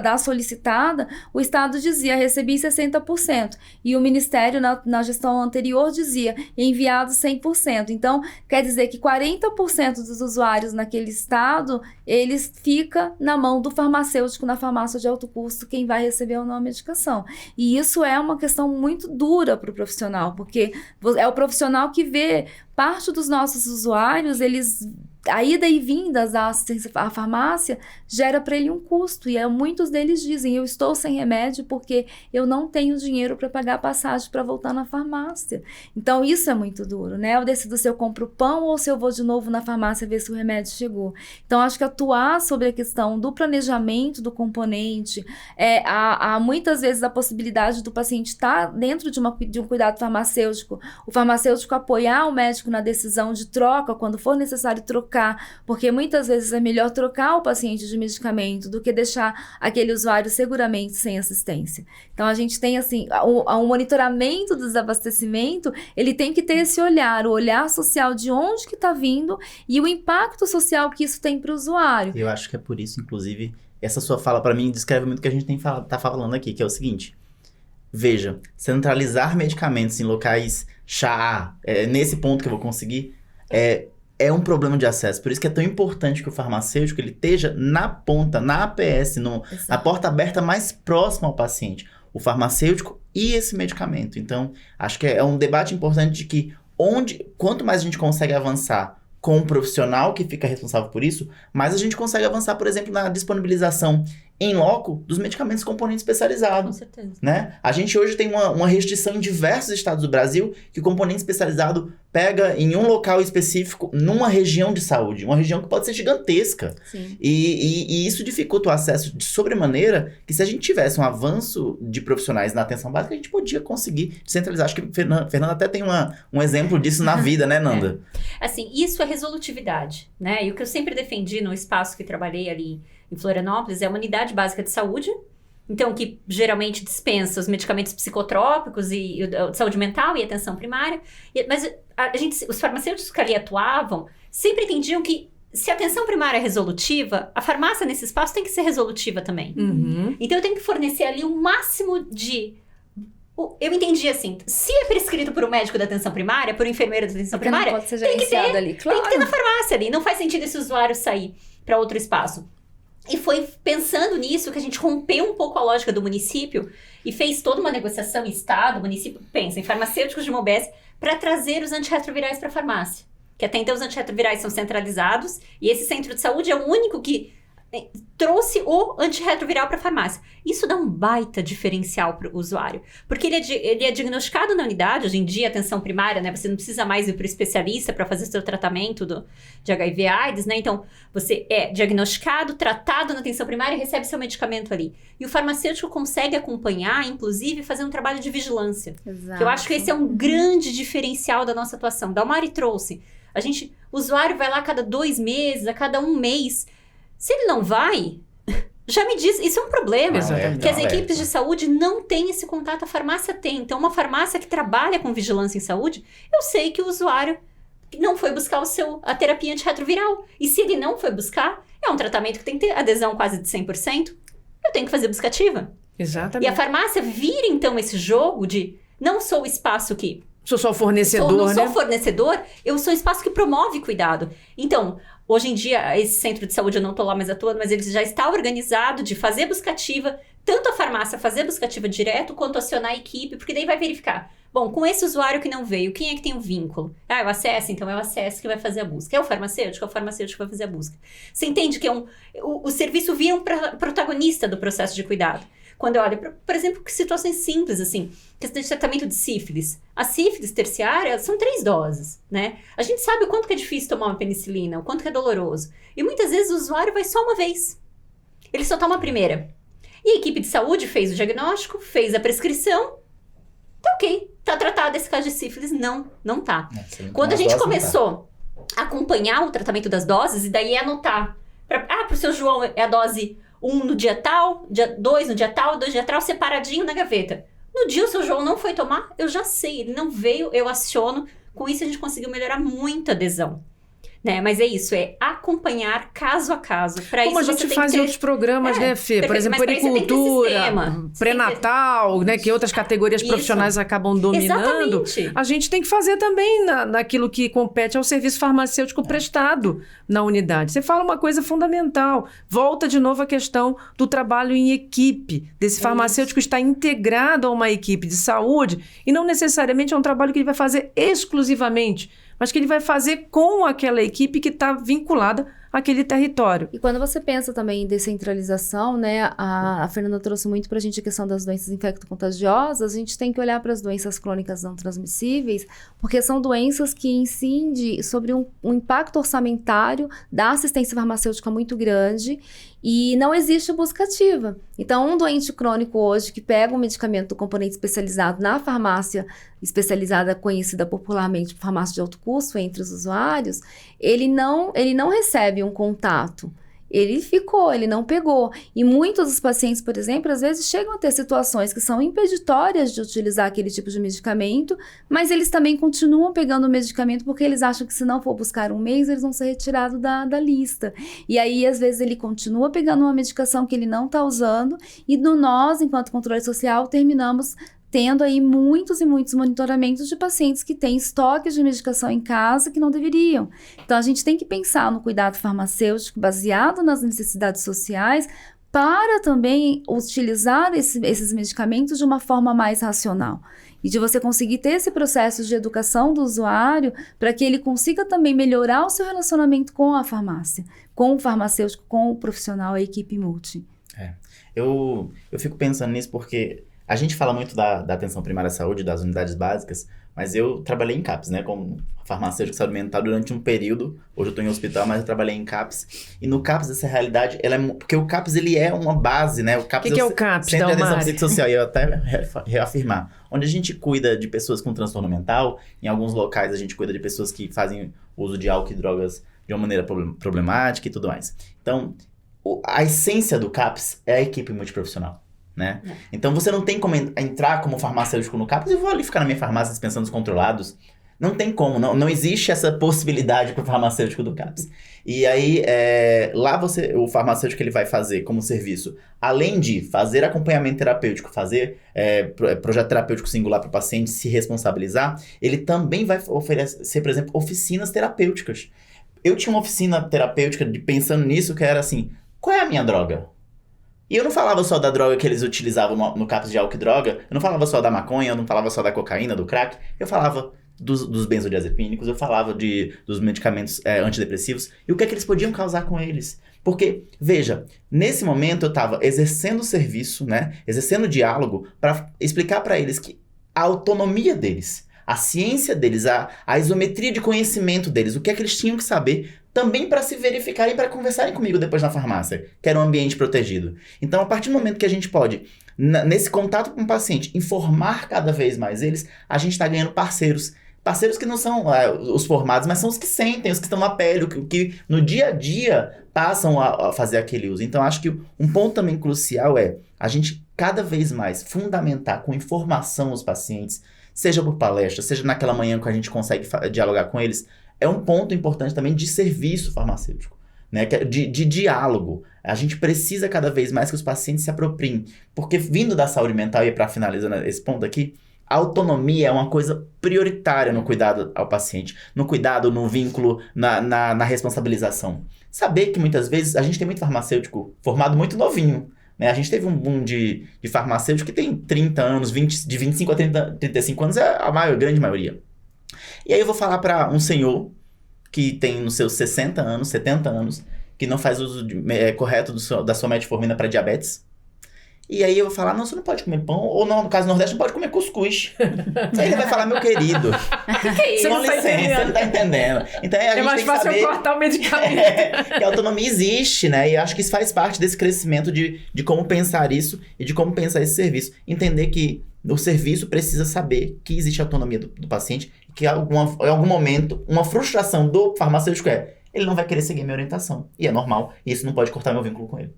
da solicitada, o Estado dizia, recebi 60%. E o Ministério, na gestão anterior, dizia, enviado 100%. Então, quer dizer que 40% dos usuários naquele Estado, eles ficam na mão do farmacêutico, na farmácia de alto custo, quem vai receber ou não a medicação. E isso é uma questão muito dura para o profissional, porque é o profissional que vê parte dos nossos usuários, a ida e vindas à assistência à farmácia gera para ele um custo, e muitos deles dizem, eu estou sem remédio porque eu não tenho dinheiro para pagar a passagem para voltar na farmácia. Então, isso é muito duro, né? Eu decido se eu compro pão ou se eu vou de novo na farmácia ver se o remédio chegou. Então, acho que atuar sobre a questão do planejamento do componente, há muitas vezes a possibilidade do paciente estar dentro de um cuidado farmacêutico, o farmacêutico apoiar o médico na decisão de troca, quando for necessário trocar, porque muitas vezes é melhor trocar o paciente de medicamento do que deixar aquele usuário seguramente sem assistência. Então, a gente tem, assim, o monitoramento do desabastecimento, ele tem que ter esse olhar, o olhar social de onde que está vindo e o impacto social que isso tem para o usuário. Eu acho que é por isso, inclusive, essa sua fala, para mim, descreve muito o que a gente tá falando aqui, que é o seguinte: veja, centralizar medicamentos em locais nesse ponto que eu vou conseguir, é um problema de acesso. Por isso que é tão importante que o farmacêutico ele esteja na ponta, na APS, na porta aberta mais próxima ao paciente. O farmacêutico e esse medicamento. Então, acho que é um debate importante de que quanto mais a gente consegue avançar com o profissional que fica responsável por isso, mais a gente consegue avançar, por exemplo, na disponibilização em loco dos medicamentos componente especializado. Com certeza. Né? A gente hoje tem uma restrição em diversos estados do Brasil que o componente especializado pega em um local específico, numa região de saúde, uma região que pode ser gigantesca. Sim. E isso dificulta o acesso de sobremaneira, que se a gente tivesse um avanço de profissionais na atenção básica, a gente podia conseguir centralizar. Acho que Fernanda até tem um exemplo disso na vida, né, Nanda? Assim, isso é resolutividade, né? E o que eu sempre defendi no espaço que trabalhei ali em Florianópolis é uma unidade básica de saúde, então que geralmente dispensa os medicamentos psicotrópicos e de saúde mental e atenção primária, mas os farmacêuticos que ali atuavam sempre entendiam que se a atenção primária é resolutiva, a farmácia nesse espaço tem que ser resolutiva também. Uhum. Então eu tenho que fornecer ali o máximo de... Eu entendi assim, se é prescrito por um médico da atenção primária, por um enfermeiro da atenção primária, não pode ser gerenciado ali, claro. Tem que ter na farmácia ali, não faz sentido esse usuário sair para outro espaço. E foi pensando nisso que a gente rompeu um pouco a lógica do município e fez toda uma negociação, Estado, município, pensa em farmacêuticos de uma UBS, para trazer os antirretrovirais para a farmácia. Que até então os antirretrovirais são centralizados e esse centro de saúde é o único que trouxe o antirretroviral para a farmácia. Isso dá um baita diferencial para o usuário, porque ele é diagnosticado na unidade, hoje em dia, atenção primária, né? Você não precisa mais ir para o especialista para fazer seu tratamento de HIV/AIDS, né? Então, você é diagnosticado, tratado na atenção primária e recebe seu medicamento ali. E o farmacêutico consegue acompanhar, inclusive, fazer um trabalho de vigilância. Exato. Que eu acho que esse é um grande diferencial da nossa atuação. Dalmari trouxe. O usuário vai lá a cada 2 meses, a cada 1 mês. Se ele não vai, já me diz, isso é um problema. Exatamente. Que as equipes de saúde não têm esse contato, a farmácia tem. Então, uma farmácia que trabalha com vigilância em saúde, eu sei que o usuário não foi buscar a terapia antirretroviral. E se ele não foi buscar, é um tratamento que tem que ter adesão quase de 100%, eu tenho que fazer buscativa. Exatamente. E a farmácia vira, então, esse jogo de não sou o espaço que... Sou só o fornecedor, não né? sou fornecedor, eu sou um espaço que promove cuidado. Então, hoje em dia, esse centro de saúde, eu não estou lá mais atuando, mas ele já está organizado de fazer buscativa, tanto a farmácia fazer a busca ativa direto, quanto acionar a equipe, porque daí vai verificar. Bom, com esse usuário que não veio, quem é que tem o vínculo? Ah, é o acesso, então é o acesso que vai fazer a busca. É o farmacêutico que vai fazer a busca. Você entende que o serviço vira um protagonista do processo de cuidado. Quando eu olho, por exemplo, situações simples, assim, questão de tratamento de sífilis. A sífilis terciária são 3 doses, né? A gente sabe o quanto que é difícil tomar uma penicilina, o quanto que é doloroso. E muitas vezes o usuário vai só uma vez. Ele só toma a primeira. E a equipe de saúde fez o diagnóstico, fez a prescrição. Tá ok. Tá tratado esse caso de sífilis? Não, não tá. Quando a gente começou a acompanhar o tratamento das doses, e daí anotar. Pro seu João é a dose 1 no dia tal, dia 2 no dia tal, 2 no dia tal, separadinho na gaveta. No dia o seu João não foi tomar, eu já sei, ele não veio, eu aciono. Com isso a gente conseguiu melhorar muito a adesão. Né? Mas é isso, é acompanhar caso a caso. Pra Como isso a gente faz em outros programas, né, Fê? Por exemplo, puericultura, pré-natal, né, que outras categorias profissionais acabam dominando. Exatamente. A gente tem que fazer também naquilo que compete ao serviço farmacêutico prestado na unidade. Você fala uma coisa fundamental. Volta de novo a questão do trabalho em equipe, desse farmacêutico estar integrado a uma equipe de saúde e não necessariamente é um trabalho que ele vai fazer exclusivamente, mas que ele vai fazer com aquela equipe que está vinculada àquele território. E quando você pensa também em descentralização, né, a Fernanda trouxe muito para a gente a questão das doenças infecto-contagiosas, a gente tem que olhar para as doenças crônicas não transmissíveis, porque são doenças que incidem sobre um impacto orçamentário da assistência farmacêutica muito grande e não existe busca ativa. Então, um doente crônico hoje que pega um medicamento do componente especializado na farmácia especializada, conhecida popularmente por farmácia de alto custo entre os usuários, ele não recebe um contato. Ele não pegou. E muitos dos pacientes, por exemplo, às vezes chegam a ter situações que são impeditórias de utilizar aquele tipo de medicamento, mas eles também continuam pegando o medicamento porque eles acham que se não for buscar um mês, eles vão ser retirados da lista. E aí, às vezes, ele continua pegando uma medicação que ele não está usando e nós, enquanto controle social, terminamos tendo aí muitos e muitos monitoramentos de pacientes que têm estoques de medicação em casa que não deveriam. Então, a gente tem que pensar no cuidado farmacêutico baseado nas necessidades sociais para também utilizar esses medicamentos de uma forma mais racional. E de você conseguir ter esse processo de educação do usuário para que ele consiga também melhorar o seu relacionamento com a farmácia, com o farmacêutico, com o profissional, a equipe multi. Eu fico pensando nisso porque a gente fala muito da atenção primária à saúde, das unidades básicas, mas eu trabalhei em CAPS, né, como farmacêutico de saúde mental durante um período. Hoje eu estou em hospital, mas eu trabalhei em CAPS. E no CAPS, essa realidade, porque o CAPS, ele é uma base, né? O CAPS que é o CAPS, Centro de Atenção Psicossocial, e eu até reafirmar. Onde a gente cuida de pessoas com transtorno mental, em alguns locais a gente cuida de pessoas que fazem uso de álcool e drogas de uma maneira problemática e tudo mais. Então, a essência do CAPS é a equipe multiprofissional. Né? Então você não tem como entrar como farmacêutico no CAPS e vou ali ficar na minha farmácia dispensando os controlados. Não tem como, não existe essa possibilidade para o farmacêutico do CAPS. E aí, lá o farmacêutico ele vai fazer como serviço, além de fazer acompanhamento terapêutico, fazer projeto terapêutico singular para o paciente se responsabilizar, ele também vai oferecer, por exemplo, oficinas terapêuticas. Eu tinha uma oficina terapêutica pensando nisso, que era assim, qual é a minha droga? E eu não falava só da droga que eles utilizavam no CAPS de álcool e droga, eu não falava só da maconha, eu não falava só da cocaína, do crack, eu falava dos benzodiazepínicos, eu falava dos medicamentos antidepressivos e o que é que eles podiam causar com eles. Porque, veja, nesse momento eu estava exercendo o serviço, né, exercendo o diálogo para explicar para eles que a autonomia deles, a ciência deles, a isometria de conhecimento deles, o que é que eles tinham que saber também para se verificarem, para conversarem comigo depois na farmácia, que era um ambiente protegido. Então, a partir do momento que a gente pode, nesse contato com o paciente, informar cada vez mais eles, a gente está ganhando parceiros. Parceiros que não são os formados, mas são os que sentem, os que estão na pele, que no dia a dia passam a fazer aquele uso. Então, acho que um ponto também crucial é a gente cada vez mais fundamentar com informação os pacientes, seja por palestra, seja naquela manhã que a gente consegue dialogar com eles, é um ponto importante também de serviço farmacêutico, né? De diálogo. A gente precisa cada vez mais que os pacientes se apropriem, porque vindo da saúde mental, e para finalizar esse ponto aqui, a autonomia é uma coisa prioritária no cuidado ao paciente, no cuidado, no vínculo, na responsabilização. Saber que muitas vezes a gente tem muito farmacêutico formado muito novinho, Né? A gente teve um boom de farmacêutico que tem 30 anos, de 25 a 35 anos é a grande maioria. E aí eu vou falar para um senhor que tem nos seus 60 anos, 70 anos, que não faz uso correto da sua metformina para diabetes. E aí eu vou falar, não, você não pode comer pão, ou não, no caso do Nordeste, não pode comer cuscuz. Aí ele vai falar, meu querido, Que é isso? Você com não tá licença, entendendo. você não tá entendendo. Então a gente mais tem que fácil saber eu cortar o medicamento. que a autonomia existe, né? E acho que isso faz parte desse crescimento de como pensar isso e de como pensar esse serviço. Entender que o serviço precisa saber que existe autonomia do paciente, que em algum momento, uma frustração do farmacêutico ele não vai querer seguir minha orientação. E é normal, e isso não pode cortar meu vínculo com ele.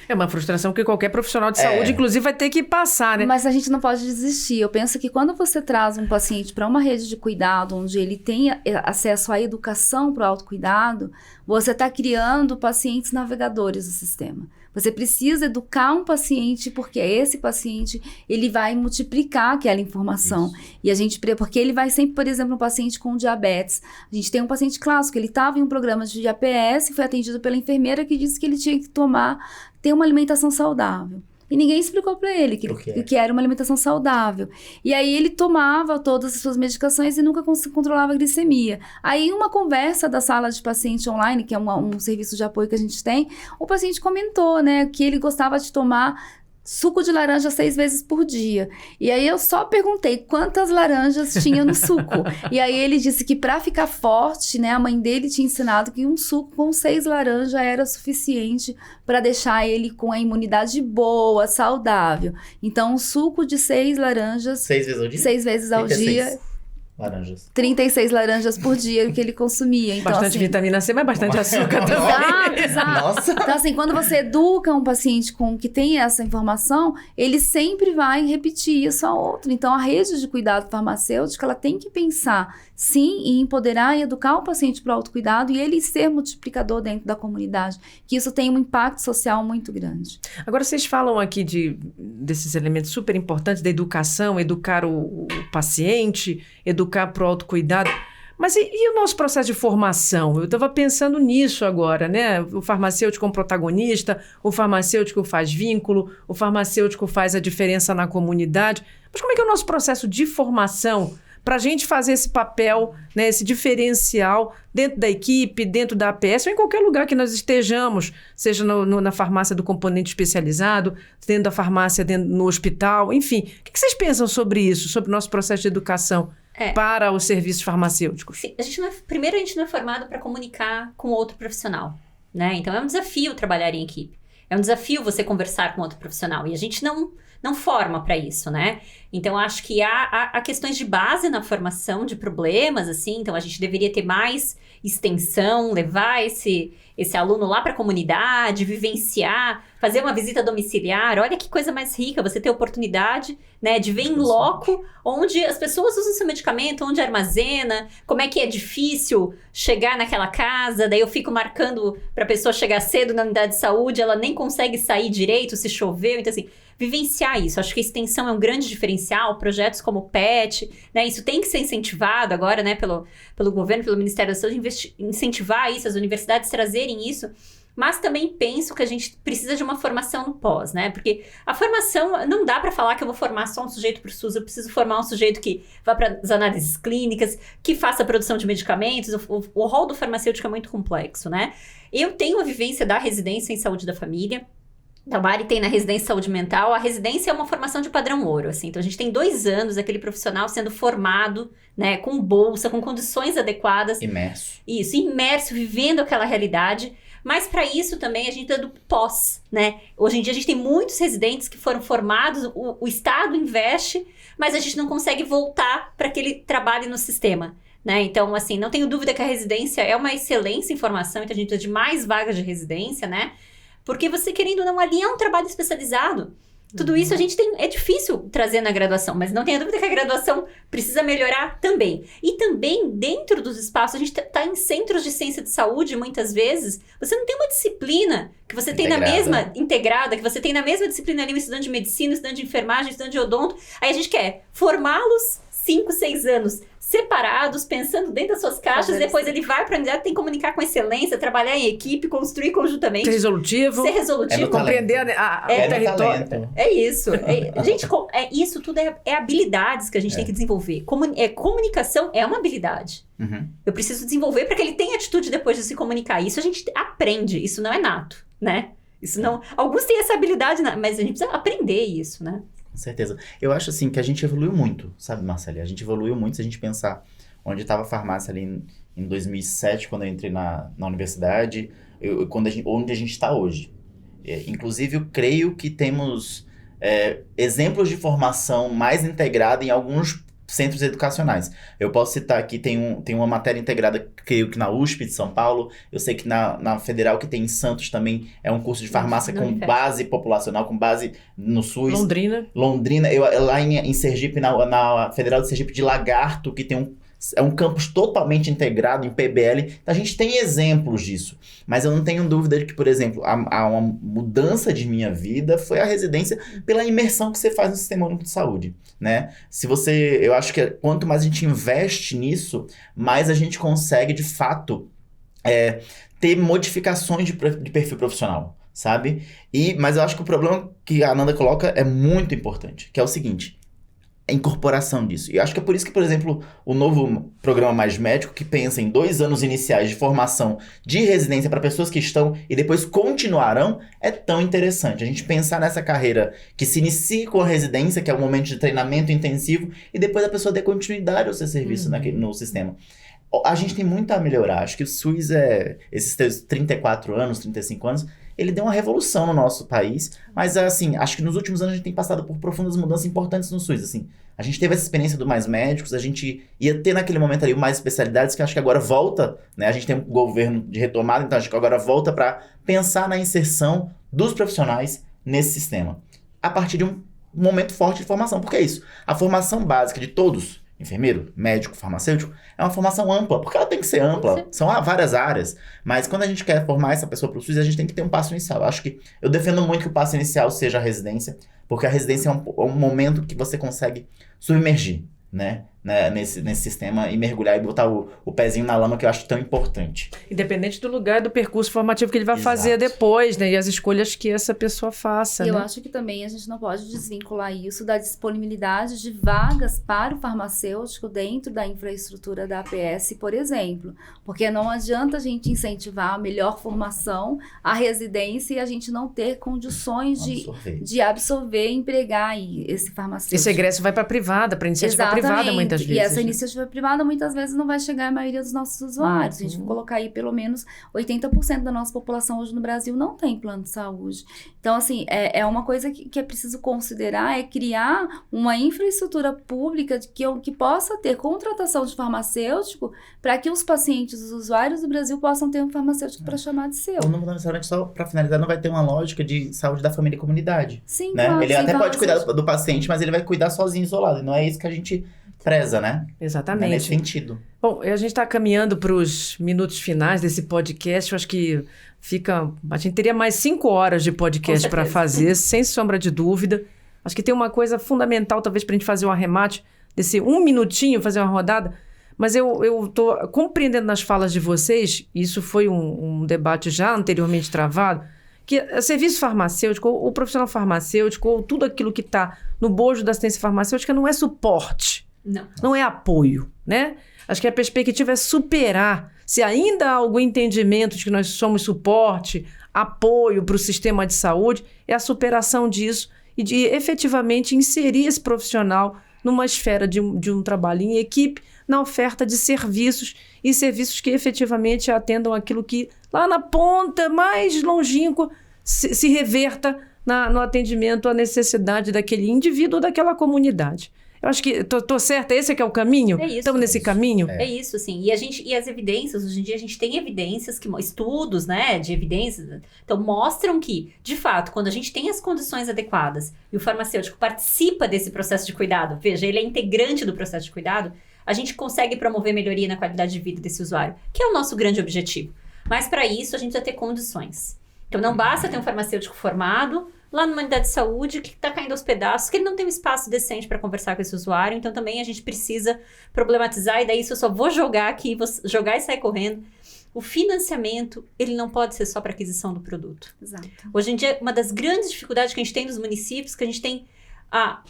É uma frustração que qualquer profissional de saúde, inclusive, vai ter que passar, né? Mas a gente não pode desistir. Eu penso que quando você traz um paciente para uma rede de cuidado, onde ele tenha acesso à educação para o autocuidado, você está criando pacientes navegadores do sistema. Você precisa educar um paciente, porque esse paciente, ele vai multiplicar aquela informação. Isso. E porque ele vai sempre, por exemplo, um paciente com diabetes. A gente tem um paciente clássico, ele estava em um programa de APS, foi atendido pela enfermeira que disse que ele tinha que ter uma alimentação saudável. E ninguém explicou para ele que era uma alimentação saudável. E aí ele tomava todas as suas medicações e nunca controlava a glicemia. Aí uma conversa da sala de paciente online, que é um serviço de apoio que a gente tem, o paciente comentou, né, que ele gostava de tomar suco de laranja 6 vezes por dia. E aí eu só perguntei quantas laranjas tinha no suco. E aí ele disse que para ficar forte, né, a mãe dele tinha ensinado que um suco com 6 laranjas era suficiente para deixar ele com a imunidade boa, saudável. Então, um suco de 6 laranjas... 6 vezes ao dia? 6 vezes ao 36 dia. Laranjas. 36 laranjas por dia que ele consumia. Então, Bastante vitamina C, mas bastante açúcar também. Exato. Nossa. Então, assim, quando você educa um paciente que tem essa informação, ele sempre vai repetir isso a outro. Então, a rede de cuidado farmacêutico, ela tem que pensar, sim, em empoderar e educar o paciente para o autocuidado e ele ser multiplicador dentro da comunidade, que isso tem um impacto social muito grande. Agora, vocês falam aqui desses elementos super importantes da educação, educar o paciente, educar para o autocuidado. Mas e o nosso processo de formação? Eu estava pensando nisso agora, né? O farmacêutico é um protagonista, o farmacêutico faz vínculo, o farmacêutico faz a diferença na comunidade. Mas como é que é o nosso processo de formação para a gente fazer esse papel, né, esse diferencial dentro da equipe, dentro da APS ou em qualquer lugar que nós estejamos, seja na farmácia do componente especializado, dentro da farmácia, no hospital, enfim. O que vocês pensam sobre isso, sobre o nosso processo de educação para os serviços farmacêuticos? Sim, a gente não é formado para comunicar com outro profissional, né? Então é um desafio trabalhar em equipe. É um desafio você conversar com outro profissional. E a gente não forma para isso, né? Então, acho que há questões de base na formação de problemas, assim. Então, a gente deveria ter mais extensão, levar esse aluno lá para a comunidade, vivenciar, fazer uma visita domiciliar. Olha que coisa mais rica, você ter a oportunidade, né, de ver em loco onde as pessoas usam seu medicamento, onde armazena, como é que é difícil chegar naquela casa. Daí eu fico marcando para a pessoa chegar cedo na unidade de saúde, ela nem consegue sair direito se choveu. Então, assim, vivenciar isso. Acho que a extensão é um grande diferencial. Projetos como o PET, né? Isso tem que ser incentivado agora, né? Pelo governo, pelo Ministério da Saúde, incentivar isso, as universidades trazerem isso. Mas também penso que a gente precisa de uma formação no pós, né? Porque a formação, não dá para falar que eu vou formar só um sujeito para o SUS. Eu preciso formar um sujeito que vá para as análises clínicas, que faça a produção de medicamentos. O rol do farmacêutico é muito complexo, né? Eu tenho a vivência da residência em saúde da família. A Mari tem na residência de saúde mental. A residência é uma formação de padrão ouro, assim. Então, a gente tem 2 anos aquele profissional sendo formado, né, com bolsa, com condições adequadas. Imerso. Isso, imerso, vivendo aquela realidade. Mas, para isso, também, a gente tá do pós, né? Hoje em dia, a gente tem muitos residentes que foram formados, o Estado investe, mas a gente não consegue voltar para que ele trabalhe no sistema, né? Então, assim, não tenho dúvida que a residência é uma excelência em formação, então a gente precisa de mais vagas de residência, né? Porque você, querendo ou não, ali é um trabalho especializado. Tudo isso a gente é difícil trazer na graduação, mas não tenha dúvida que a graduação precisa melhorar também. E também, dentro dos espaços, a gente está em centros de ciência de saúde, muitas vezes, você não tem uma disciplina que você tem na mesma, integrada, que você tem na mesma disciplina ali, um estudante de medicina, um estudante de enfermagem, um estudante de odonto. Aí a gente quer formá-los 5, 6 anos separados, preparados, pensando dentro das suas caixas, depois ele vai para a unidade, tem que comunicar com excelência, trabalhar em equipe, construir conjuntamente. Ser resolutivo. Compreender o território. É isso. Gente, isso tudo é habilidades que a gente tem que desenvolver. Comunicação é uma habilidade. Eu preciso desenvolver para que ele tenha atitude depois de se comunicar. Isso a gente aprende, isso não é nato, né? Isso não... Alguns têm essa habilidade, mas a gente precisa aprender isso, né? Com certeza. Eu acho, assim, que a gente evoluiu muito, sabe, Marcele? A gente evoluiu muito se a gente pensar onde estava a farmácia ali em 2007, quando eu entrei na universidade, onde a gente está hoje. Inclusive, eu creio que temos exemplos de formação mais integrada em alguns centros educacionais. Eu posso citar aqui, tem uma matéria integrada, creio que na USP de São Paulo, eu sei que na Federal que tem em Santos também é um curso de farmácia com base populacional, com base no SUS. Londrina, lá em Sergipe, na Federal de Sergipe de Lagarto, que tem um campus totalmente integrado em PBL. A gente tem exemplos disso. Mas eu não tenho dúvida de que, por exemplo, uma mudança de minha vida foi a residência pela imersão que você faz no Sistema Único de Saúde, né? Eu acho que quanto mais a gente investe nisso, mais a gente consegue, de fato, ter modificações de perfil profissional, sabe? Mas eu acho que o problema que a Ananda coloca é muito importante, que é o seguinte: a incorporação disso. E eu acho que é por isso que, por exemplo, o novo programa Mais Médico, que pensa em 2 anos iniciais de formação de residência para pessoas que estão e depois continuarão, é tão interessante. A gente pensar nessa carreira que se inicia com a residência, que é um momento de treinamento intensivo, e depois a pessoa dê continuidade ao seu serviço no sistema. A gente tem muito a melhorar. Acho que o SUS, esses 34 anos, 35 anos, ele deu uma revolução no nosso país, mas assim, acho que nos últimos anos a gente tem passado por profundas mudanças importantes no SUS, assim. A gente teve essa experiência do Mais Médicos, a gente ia ter naquele momento ali mais especialidades, que acho que agora volta, né? A gente tem um governo de retomada, então acho que agora volta para pensar na inserção dos profissionais nesse sistema, a partir de um momento forte de formação. Porque é isso, a formação básica de todos, enfermeiro, médico, farmacêutico, é uma formação ampla, porque ela tem que ser ampla, são várias áreas, mas quando a gente quer formar essa pessoa para o SUS, a gente tem que ter um passo inicial. Acho que eu defendo muito que o passo inicial seja a residência, porque a residência é um momento que você consegue submergir, né, nesse sistema e mergulhar e botar o pezinho na lama, que eu acho tão importante. Independente do lugar do percurso formativo que ele vai fazer depois, né? E as escolhas que essa pessoa faça. Eu acho que também a gente não pode desvincular isso da disponibilidade de vagas para o farmacêutico dentro da infraestrutura da APS, por exemplo. Porque não adianta a gente incentivar a melhor formação, a residência, e a gente não ter condições de absorver e empregar esse farmacêutico. Esse egresso vai para a privada, para a iniciativa privada, muitas vezes. E essa iniciativa privada muitas vezes não vai chegar à maioria dos nossos usuários. A gente vai colocar aí pelo menos 80% da nossa população hoje no Brasil não tem plano de saúde. Então, assim, é uma coisa que é preciso considerar, é criar uma infraestrutura pública que possa ter contratação de farmacêutico para que os pacientes, os usuários do Brasil possam ter um farmacêutico para chamar de seu. Ou no restaurante, só para finalizar, não vai ter uma lógica de saúde da família e comunidade. Sim, né? claro. Ele até pode cuidar do paciente, mas ele vai cuidar sozinho, isolado. E não é isso que a gente preza, né? Exatamente. É nesse sentido. Bom, a gente está caminhando para os minutos finais desse podcast. Eu acho que a gente teria mais 5 horas de podcast para fazer, sem sombra de dúvida. Acho que tem uma coisa fundamental, talvez, para a gente fazer um arremate desse 1 minutinho, fazer uma rodada. Mas eu estou compreendendo nas falas de vocês, isso foi um debate já anteriormente travado, que o serviço farmacêutico, o profissional farmacêutico, ou tudo aquilo que está no bojo da assistência farmacêutica não é suporte. Não é apoio, né? Acho que a perspectiva é superar. Se ainda há algum entendimento de que nós somos suporte, apoio para o sistema de saúde, é a superação disso e de efetivamente inserir esse profissional numa esfera de um trabalho em equipe, na oferta de serviços, e serviços que efetivamente atendam aquilo que lá na ponta, mais longínqua, se reverta no atendimento à necessidade daquele indivíduo ou daquela comunidade. Eu acho que tô certa, esse é que é o caminho? É isso. Estamos nesse caminho? É isso, assim. E as evidências, hoje em dia a gente tem evidências, estudos, né, de evidências, então mostram que, de fato, quando a gente tem as condições adequadas e o farmacêutico participa desse processo de cuidado, veja, ele é integrante do processo de cuidado, a gente consegue promover melhoria na qualidade de vida desse usuário, que é o nosso grande objetivo. Mas para isso a gente precisa ter condições. Então não basta ter um farmacêutico formado, lá numa unidade de saúde que está caindo aos pedaços, que ele não tem um espaço decente para conversar com esse usuário. Então também a gente precisa problematizar, e daí isso eu só vou jogar aqui, vou jogar e sair correndo. O financiamento, ele não pode ser só para aquisição do produto. Exato. Hoje em dia, uma das grandes dificuldades que a gente tem nos municípios, que a gente tem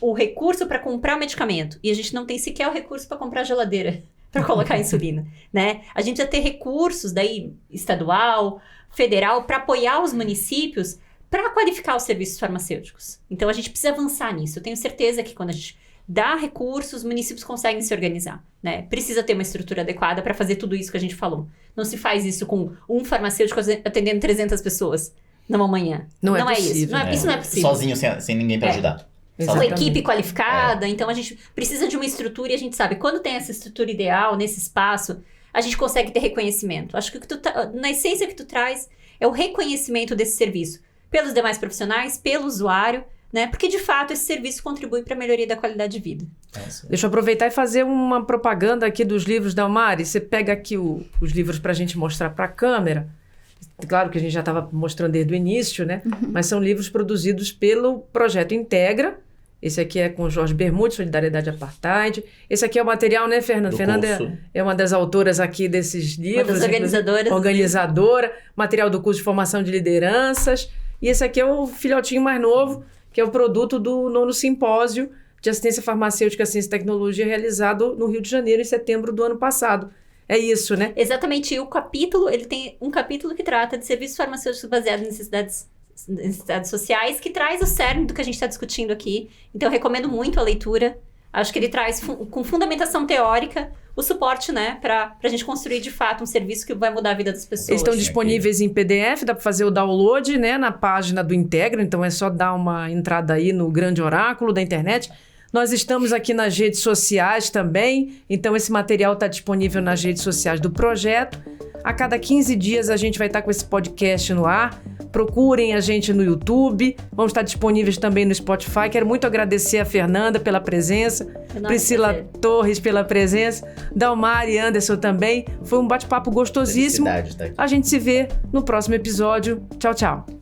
o recurso para comprar o medicamento, e a gente não tem sequer o recurso para comprar a geladeira, para colocar a insulina, né? A gente precisa ter recursos, daí, estadual, federal, para apoiar os municípios para qualificar os serviços farmacêuticos. Então, a gente precisa avançar nisso. Eu tenho certeza que quando a gente dá recursos, os municípios conseguem se organizar, né? Precisa ter uma estrutura adequada para fazer tudo isso que a gente falou. Não se faz isso com um farmacêutico atendendo 300 pessoas numa manhã. Não é isso. possível. Isso não é possível. Sozinho, sem ninguém pra ajudar. Com Exatamente. equipe qualificada, então a gente precisa de uma estrutura e a gente sabe, quando tem essa estrutura ideal, nesse espaço, a gente consegue ter reconhecimento. Acho que na essência que tu traz é o reconhecimento desse serviço pelos demais profissionais, pelo usuário, né? Porque, de fato, esse serviço contribui para a melhoria da qualidade de vida. Deixa eu aproveitar e fazer uma propaganda aqui dos livros da Almari. Você pega aqui os livros para a gente mostrar para a câmera. Claro que a gente já estava mostrando desde o início, né? Mas são livros produzidos pelo Projeto Integra. Esse aqui é com o Jorge Bermudes, Solidariedade Apartheid. Esse aqui é o material, né, Fernanda? Fernanda é uma das autoras aqui desses livros. Uma das organizadoras. Organizadora. Material do curso de formação de lideranças. E esse aqui é o filhotinho mais novo, que é o produto do 9º Simpósio de Assistência Farmacêutica, Ciência e Tecnologia, realizado no Rio de Janeiro, em setembro do ano passado. É isso, né? Exatamente. E o capítulo, ele tem um capítulo que trata de serviços farmacêuticos baseados em necessidades sociais, que traz o cerne do que a gente está discutindo aqui. Então, eu recomendo muito a leitura. Acho que ele traz, com fundamentação teórica, o suporte, né, para a gente construir, de fato, um serviço que vai mudar a vida das pessoas. Eles estão disponíveis em PDF, dá para fazer o download, né, na página do Integra, então é só dar uma entrada aí no grande oráculo da internet. Nós estamos aqui nas redes sociais também, então esse material está disponível nas redes sociais do projeto. A cada 15 dias a gente vai estar com esse podcast no ar. Procurem a gente no YouTube. Vamos estar disponíveis também no Spotify. Quero muito agradecer a Fernanda pela presença, Priscila Torres pela presença, Dalmari e Anderson também. Foi um bate-papo gostosíssimo. Felicidade, tá aqui. A gente se vê no próximo episódio. Tchau, tchau.